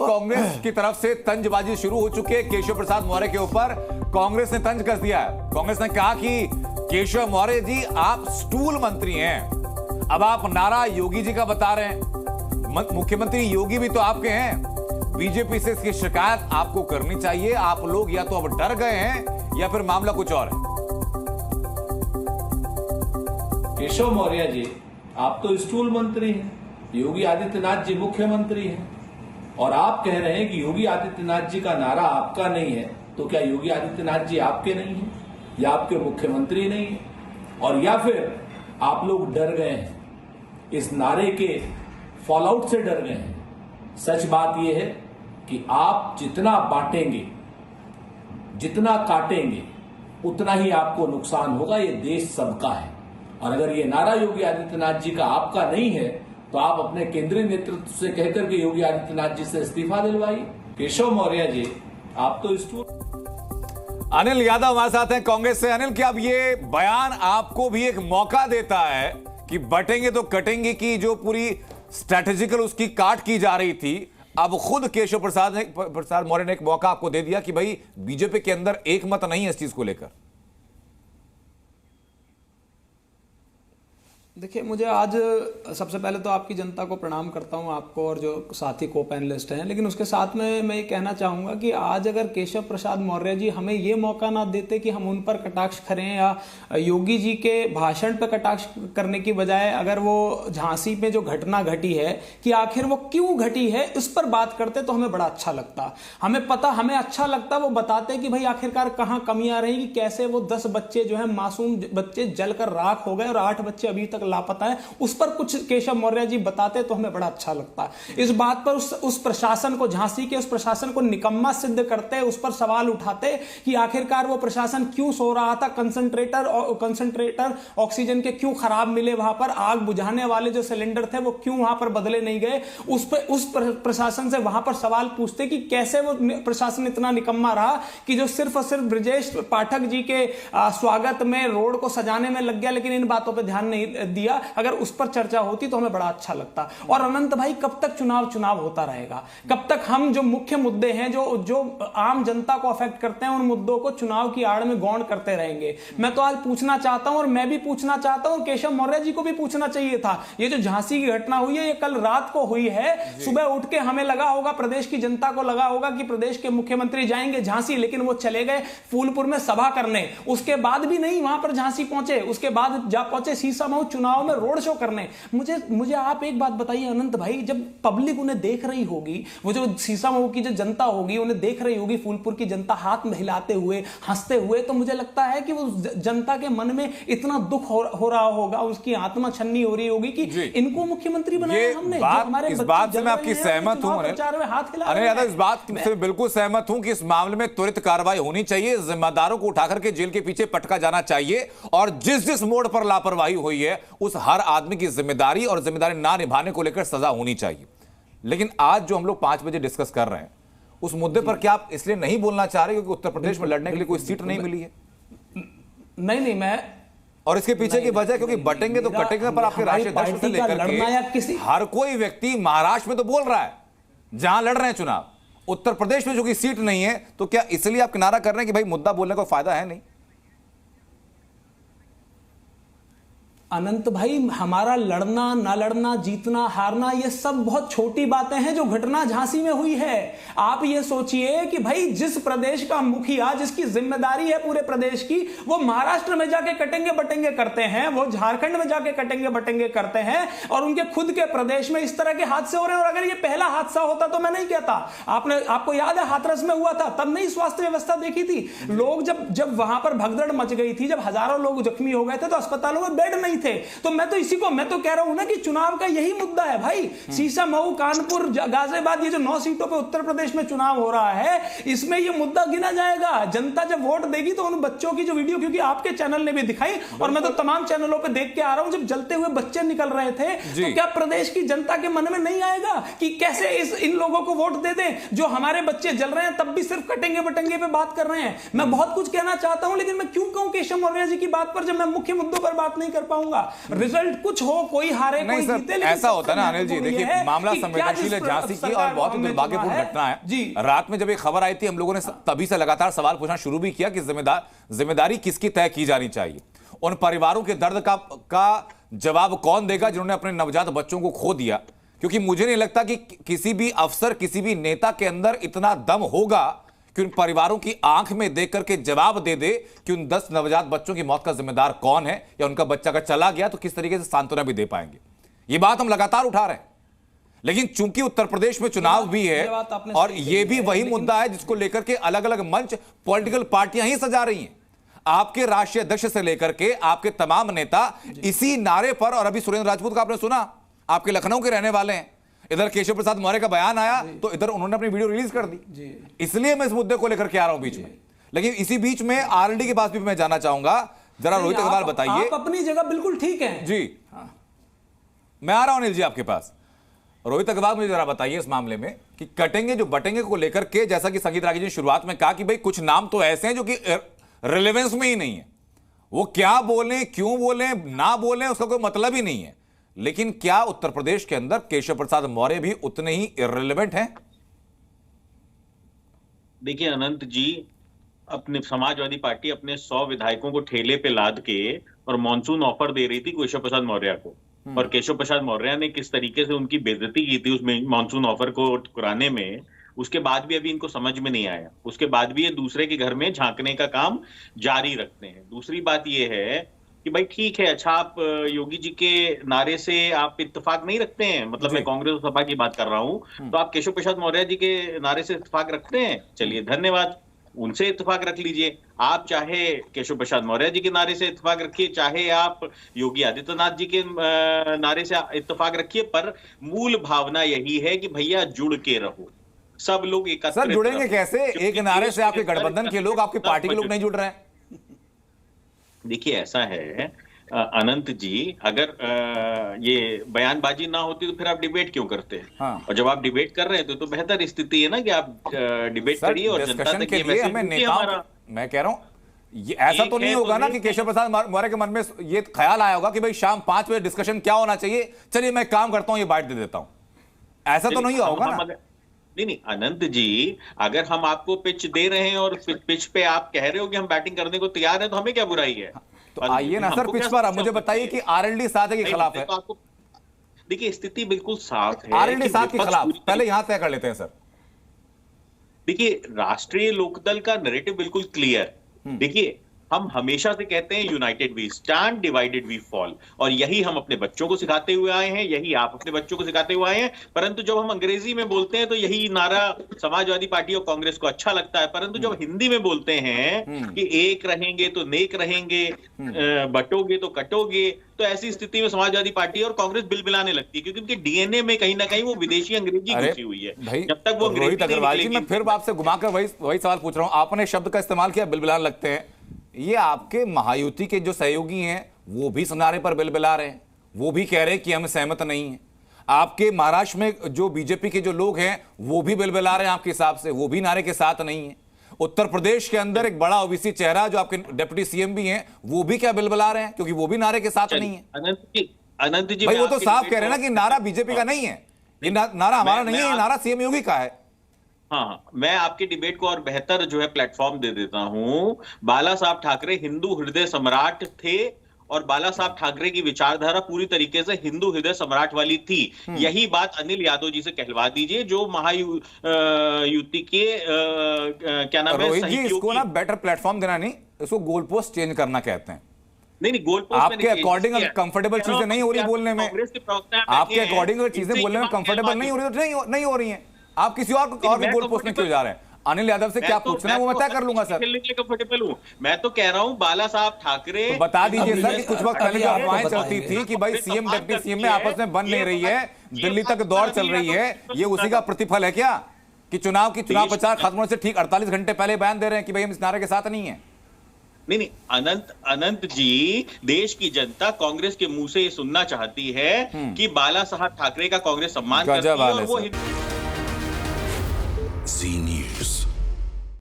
कांग्रेस की तरफ से तंजबाजी शुरू हो चुकी है केशव प्रसाद मौर्य के ऊपर। कांग्रेस ने तंज कस दिया है। कांग्रेस ने कहा कि केशव मौर्य जी आप स्टूल मंत्री हैं। अब आप नारा योगी जी का बता रहे हैं। मुख्यमंत्री योगी भी तो आपके हैं। बीजेपी से इसकी शिकायत आपको करनी चाहिए। आप लोग या तो अब डर गए हैं या फिर मामला कुछ और है। केशव मौर्य जी आप तो स्टूल मंत्री हैं, योगी आदित्यनाथ जी मुख्यमंत्री हैं, और आप कह रहे हैं कि योगी आदित्यनाथ जी का नारा आपका नहीं है। तो क्या योगी आदित्यनाथ जी आपके नहीं हैं या आपके मुख्यमंत्री नहीं है, और या फिर आप लोग डर गए हैं, इस नारे के फॉलआउट से डर गए हैं? सच बात यह है कि आप जितना बांटेंगे, जितना काटेंगे, उतना ही आपको नुकसान होगा। ये देश सबका है, और अगर ये नारा योगी आदित्यनाथ जी का आपका नहीं है तो आप अपने केंद्रीय नेतृत्व से कहकर के योगी आदित्यनाथ जी से इस्तीफा दिलवाइए। केशव मौर्य जी आप तो स्टूल। अनिल यादव हमारे साथ हैं कांग्रेस से। अनिल, क्या अब ये बयान आपको भी एक मौका देता है कि बटेंगे तो कटेंगे की जो पूरी स्ट्रेटेजिकल उसकी काट की जा रही थी, अब खुद केशव प्रसाद मौर्य ने एक मौका आपको दे दिया कि भाई बीजेपी के अंदर एक मत नहीं है इस चीज को लेकर? देखिए, मुझे आज सबसे पहले तो आपकी जनता को प्रणाम करता हूं, आपको और जो साथी को पैनलिस्ट हैं। लेकिन उसके साथ में मैं ये कहना चाहूँगा कि आज अगर केशव प्रसाद मौर्य जी हमें ये मौका ना देते कि हम उन पर कटाक्ष करें या योगी जी के भाषण पर कटाक्ष करने की बजाय अगर वो झांसी में जो घटना घटी है कि आखिर वो क्यों घटी है इस पर बात करते तो हमें बड़ा अच्छा लगता। हमें अच्छा लगता वो बताते कि भाई आखिरकार कहाँ कमियां रही, कि कैसे वो 10 बच्चे जो है मासूम बच्चे जलकर राख हो गए और 8 बच्चे अभी तक लापता है। उस पर कुछ केशव मौर्य जी बताते तो हमें बड़ा अच्छा लगता। इस बात पर उस प्रशासन को, झांसी के उस प्रशासन को निकम्मा सिद्ध करते, उस पर सवाल उठाते कि आखिरकार वो प्रशासन क्यों सो रहा था, कंसंट्रेटर ऑक्सीजन के क्यों खराब मिले, वहां पर आग बुझाने वाले जो सिलेंडर थे वो क्यों वहां पर बदले नहीं गए। उस प्रशासन से वहां पर सवाल पूछते कि कैसे वो प्रशासन इतना निकम्मा रहा कि जो सिर्फ और सिर्फ ब्रजेश पाठक जी के स्वागत में रोड को सजाने में लग गया, लेकिन इन बातों पर ध्यान नहीं दिया। अगर उस पर चर्चा होती तो हमें बड़ा अच्छा लगता। और अनंत भाई, कब तक चुनाव होता रहेगा? कब तक हम जो मुख्य मुद्दे हैं जो आम जनता को अफेक्ट करते हैं उन मुद्दों को चुनाव की आड़ में गौण करते रहेंगे? मैं तो आज पूछना चाहता हूं, और मैं भी पूछना चाहता हूं, केशव मौर्य जी को भी पूछना चाहिए था। ये जो झांसी की घटना हुई है ये कल रात को हुई है। सुबह उठ के हमें लगा होगा, प्रदेश की जनता को लगा होगा कि प्रदेश के मुख्यमंत्री जाएंगे झांसी, लेकिन वो चले गए फूलपुर में सभा करने। उसके बाद भी नहीं वहां पर झांसी पहुंचे, उसके बाद जा पहुंचे सीसामऊ चुनाव में रोड शो करने। मुझे आप एक बात बताइए अनंत भाई, जब पब्लिक उन्हें देख रही होगी, वो जो सीसामऊ की जो जनता होगी उन्हें देख रही होगी, फूलपुर की जनता हाथ में हिलाते हुए हंसते हुए, तो मुझे लगता है कि वो जनता के मन में इतना दुख हो रहा होगा, उसकी आत्मा छन्नी हो रही होगी कि इनको मुख्यमंत्री बनाया हमने। इस बात से मैं आपकी सहमत हूं। अरे यादव, इस बात से बिल्कुल सहमत हूं कि इस मामले में त्वरित कार्रवाई होनी चाहिए, जिम्मेदारों को उठाकर के जेल के पीछे पटका जाना चाहिए, और जिस मोड़ पर लापरवाही हुई है उस हर आदमी की जिम्मेदारी और जिम्मेदारी ना निभाने को लेकर सजा होनी चाहिए। लेकिन आज जो हम लोग 5 बजे डिस्कस कर रहे हैं उस मुद्दे पर क्या आप इसलिए नहीं बोलना चाह रहे क्योंकि उत्तर प्रदेश में लड़ने के लिए कोई सीट नहीं मिली है? नहीं, मैं और इसके पीछे की वजह क्योंकि बटेंगे तो कटेंगे पर आपके राष्ट्रीय अध्यक्ष से लेकर के हर कोई व्यक्ति महाराष्ट्र में तो बोल रहा है जहां लड़ रहे हैं चुनाव, उत्तर प्रदेश में जो कि सीट नहीं है, तो क्या इसलिए आप किनारा कर रहे हैं कि भाई मुद्दा बोलने का फायदा है नहीं? अनंत भाई, हमारा लड़ना ना लड़ना, जीतना हारना, ये सब बहुत छोटी बातें हैं। जो घटना झांसी में हुई है, आप ये सोचिए कि भाई जिस प्रदेश का मुखिया, जिसकी जिम्मेदारी है पूरे प्रदेश की, वो महाराष्ट्र में जाके कटेंगे बटेंगे करते हैं, वो झारखंड में जाके कटेंगे बटेंगे करते हैं, और उनके खुद के प्रदेश में इस तरह के हादसे हो रहे हैं। और अगर ये पहला हादसा होता तो मैं नहीं कहता। आपको याद है हाथरस में हुआ था, तब नहीं स्वास्थ्य व्यवस्था देखी थी? लोग जब वहां पर भगदड़ मच गई थी, जब हजारों लोग जख्मी हो गए थे, तो अस्पतालों में बेड नहीं थे। तो मैं तो कह रहा हूं ना कि चुनाव का यही मुद्दा है भाई। सीसामऊ, कानपुर, गाजियाबाद, ये जो 9 सीटों पे उत्तर प्रदेश में चुनाव हो रहा है, इसमें ये मुद्दा गिना जाएगा। जनता जब वोट देगी तो उन बच्चों की जो वीडियो, क्योंकि आपके चैनल ने भी दिखाई और मैं तो तमाम चैनलों पे देख के आ रहा हूं, जब जलते हुए बच्चे निकल रहे थे, तो क्या प्रदेश की जनता के मन में नहीं आएगा कि कैसे इन लोगों को वोट दे दें जो हमारे बच्चे जल रहे हैं, तब भी सिर्फ कटेंगे बटेंगे पे बात कर रहे हैं? मैं बहुत कुछ कहना चाहता हूं, लेकिन मैं क्यों कहूं केशव मौर्य जी की बात पर जब मैं मुख्य मुद्दों पर बात नहीं कर पाऊंगा? करूंगा। रिजल्ट कुछ हो, कोई हारे कोई जीते, लेकिन ऐसा होता है ना अनिल जी, देखिए मामला संवेदनशील है झांसी की और बहुत ही दुर्भाग्यपूर्ण घटना है जी। रात में जब ये खबर आई थी हम लोगों ने तभी से लगातार सवाल पूछना शुरू भी किया कि जिम्मेदारी किसकी तय की जानी चाहिए। उन परिवारों के दर्द का जवाब कौन देगा जिन्होंने अपने नवजात बच्चों को खो दिया, क्योंकि मुझे नहीं लगता कि किसी भी अफसर, किसी भी नेता के अंदर इतना दम होगा कि उन परिवारों की आंख में देख करके जवाब दे दे कि उन 10 नवजात बच्चों की मौत का जिम्मेदार कौन है, या उनका बच्चा अगर चला गया तो किस तरीके से सांत्वना भी दे पाएंगे। ये बात हम लगातार उठा रहे हैं, लेकिन चूंकि उत्तर प्रदेश में चुनाव भी है और ये भी वही मुद्दा है जिसको लेकर के अलग अलग मंच, पॉलिटिकल पार्टियां ही सजा रही हैं। आपके राष्ट्रीय अध्यक्ष से लेकर के आपके तमाम नेता इसी नारे पर, और अभी सुरेंद्र राजपूत का आपने सुना, आपके लखनऊ के रहने वाले हैं, इधर केशव प्रसाद मौर्य का बयान आया तो इधर उन्होंने अपनी वीडियो रिलीज कर दी। इसलिए मैं इस मुद्दे को लेकर के आ रहा हूं बीच में। लेकिन इसी बीच में आरएलडी के पास भी मैं जाना चाहूंगा, जरा रोहित अग्रवाल बताइए। आप अपनी जगह बिल्कुल ठीक हैं जी। मैं आ रहा हूं अनिल जी आपके पास। रोहित अग्रवाल मुझे जरा बताइए इस मामले में कि कटेंगे जो बटेंगे को लेकर के, जैसा कि संगीत रागी जी ने शुरुआत में कहा कि भाई कुछ नाम तो ऐसे हैं जो कि रिलेवेंस में ही नहीं है, वो क्या बोले, क्यों बोले, ना बोले, उसका कोई मतलब ही नहीं है। लेकिन क्या उत्तर प्रदेश के अंदर केशव प्रसाद मौर्य भी उतने ही इररिलेवेंट हैं? देखिए अनंत जी, अपने समाजवादी पार्टी अपने 100 विधायकों को ठेले पे लाद के और मॉनसून ऑफर दे रही थी केशव प्रसाद मौर्य को, और केशव प्रसाद मौर्य ने किस तरीके से उनकी बेइज्जती की थी उसमें मॉनसून ऑफर को ठुकराने में, उसके बाद भी अभी इनको समझ में नहीं आया। उसके बाद भी ये दूसरे के घर में झांकने का काम जारी रखते हैं। दूसरी बात ये है कि भाई ठीक है, अच्छा आप योगी जी के नारे से आप इत्तेफाक नहीं रखते हैं, मतलब मैं कांग्रेस और सपा की बात कर रहा हूं, तो आप केशव प्रसाद मौर्य जी के नारे से इत्तेफाक रखते हैं, चलिए धन्यवाद, उनसे इत्तेफाक रख लीजिए। आप चाहे केशव प्रसाद मौर्य जी के नारे से इत्तेफाक रखिए, चाहे आप योगी आदित्यनाथ जी के नारे से इत्तेफाक रखिए, पर मूल भावना यही है कि भैया जुड़ के रहो, सब लोग एकत्र। सर जुड़ेंगे कैसे? एक नारे से आपके गठबंधन के लोग, आपकी पार्टी के लोग नहीं जुड़ रहे हैं। देखिए ऐसा है अनंत जी, अगर ये बयानबाजी ना होती तो फिर आप डिबेट क्यों करते हैं? हाँ। और जब आप डिबेट कर रहे हैं तो बेहतर स्थिति है ना कि आप डिबेट करिए और जनता तक ये मैसेज पहुंचाइए। मैं कह रहा हूं ये ऐसा तो नहीं होगा ना कि केशव प्रसाद मौर्य के मन में ये ख्याल आया होगा कि भाई शाम 5 बजे डिस्कशन क्या होना चाहिए, चलिए मैं काम करता हूं, ये बाइट दे देता हूं, ऐसा तो नहीं होगा ना? नहीं अनंत जी, अगर हम आपको पिच दे रहे हैं और पिच पे आप कह रहे हो कि हम बैटिंग करने को तैयार हैं, तो हमें क्या बुराई है? तो आइए ना सर पिच पर। अब मुझे बताइए कि आरएलडी साथ है कि खिलाफ है? तो आपको देखिए स्थिति बिल्कुल साफ है। आरएलडी साथ के खिलाफ, पहले यहां तय कर लेते हैं सर। देखिए राष्ट्रीय लोकदल का नैरेटिव बिल्कुल क्लियर। देखिए हम हमेशा से कहते हैं united we stand, divided we fall, और यही हम अपने बच्चों को सिखाते हुए आए हैं, यही आप अपने बच्चों को सिखाते हुए आए हैं। परंतु जब हम अंग्रेजी में बोलते हैं तो यही नारा समाजवादी पार्टी और कांग्रेस को अच्छा लगता है, परंतु जब हिंदी में बोलते हैं कि एक रहेंगे तो नेक रहेंगे, बटोगे तो कटोगे, तो ऐसी स्थिति में समाजवादी पार्टी और कांग्रेस बिलबिलाने लगती है, क्योंकि उनके डीएनए में कहीं ना कहीं वो विदेशी अंग्रेजी घुसी हुई है। जब तक वो रोहित अग्रवाल जी, मैं फिर आपसे घुमाकर वही सवाल पूछ रहा हूं, आपने शब्द का इस्तेमाल किया बिलबिलाने लगते हैं, ये आपके महायुति के जो सहयोगी हैं वो भी नारे पर बिलबिला रहे हैं, वो भी कह रहे हैं कि हम सहमत नहीं हैं। आपके महाराष्ट्र में जो बीजेपी के जो लोग हैं वो भी बिलबिला रहे हैं आपके हिसाब से, वो भी नारे के साथ नहीं है। उत्तर प्रदेश के अंदर एक बड़ा ओबीसी चेहरा जो आपके डिप्टी सीएम भी हैं वो भी क्या बिलबिला रहे हैं, क्योंकि वो भी नारे के साथ नहीं है। अनंत जी भाई वो तो साफ कह रहे हैं ना कि नारा बीजेपी का नहीं है, ये नारा हमारा नहीं है, ये नारा सीएम योगी का है। हाँ, मैं आपकी डिबेट को और बेहतर जो है प्लेटफॉर्म दे देता हूं। बाला साहब ठाकरे हिंदू हृदय सम्राट थे और बाला साहब ठाकरे की विचारधारा पूरी तरीके से हिंदू हृदय सम्राट वाली थी। यही बात अनिल यादव जी से कहलवा दीजिए, जो महायुति के क्या नाम है, रोहित जी इसको ना बेटर प्लेटफॉर्म देना नहीं, इसको गोल पोस्ट चेंज करना कहते हैं। नहीं गोल पोस्ट आपके अकॉर्डिंग कंफर्टेबल चीजें नहीं हो रही बोलने में, आपके अकॉर्डिंग चीजें बोलने में कंफर्टेबल नहीं हो रही तो नहीं हो रही है। आप किसी और के गोल पोस्ट में क्यों जा रहे हैं? अनिल यादव से क्या पूछना है वो मैं तय कर लूंगा सर। कंफर्टेबल हूं मैं, तो कह रहा हूं बाला साहब ठाकरे तो बता दीजिए सर कि कुछ वक्त पहले जो अफवाहें चलती थी कि भाई सीएम डिप्टी सीएम में आपस में बन नहीं रही है, दिल्ली तक दौड़ चल रही है, ये उसी का प्रतिफल है क्या कि चुनाव प्रचार खत्म होने से ठीक 48 घंटे पहले बयान दे रहे हैं कि भाई हम इस नारे के साथ नहीं है? नहीं अनंत जी, देश की जनता कांग्रेस के मुंह से ये सुनना चाहती है कि बाला साहब ठाकरे का कांग्रेस सम्मान करती है और वो